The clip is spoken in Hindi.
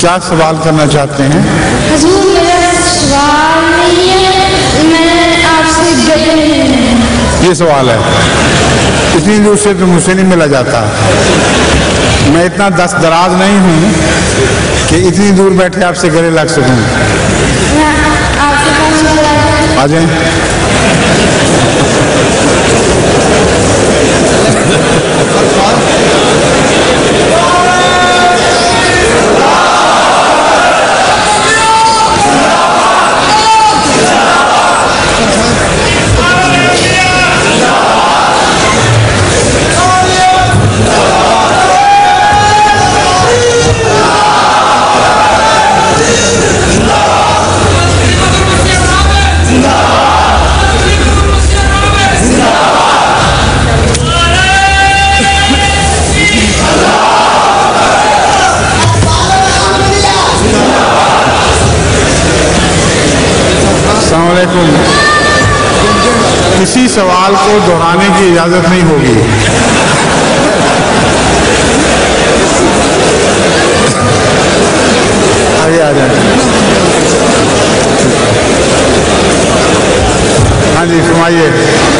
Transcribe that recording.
क्या सवाल करना चाहते हैं? हुजूर मेरा सवाल नहीं है, मैं आपसे गले नहीं। ये सवाल है। इतनी दूर से तो मुझसे नहीं मिला जाता। मैं इतना दस्त दराज नहीं हूँ कि इतनी दूर बैठे आपसे गले लग सकूं। आपके पास आ जाएं। अस्सलामुअलैकुम। किसी सवाल को दोहराने की इजाजत नहीं होगी। आगे आ जाए। हाँ जी, फरमाइए।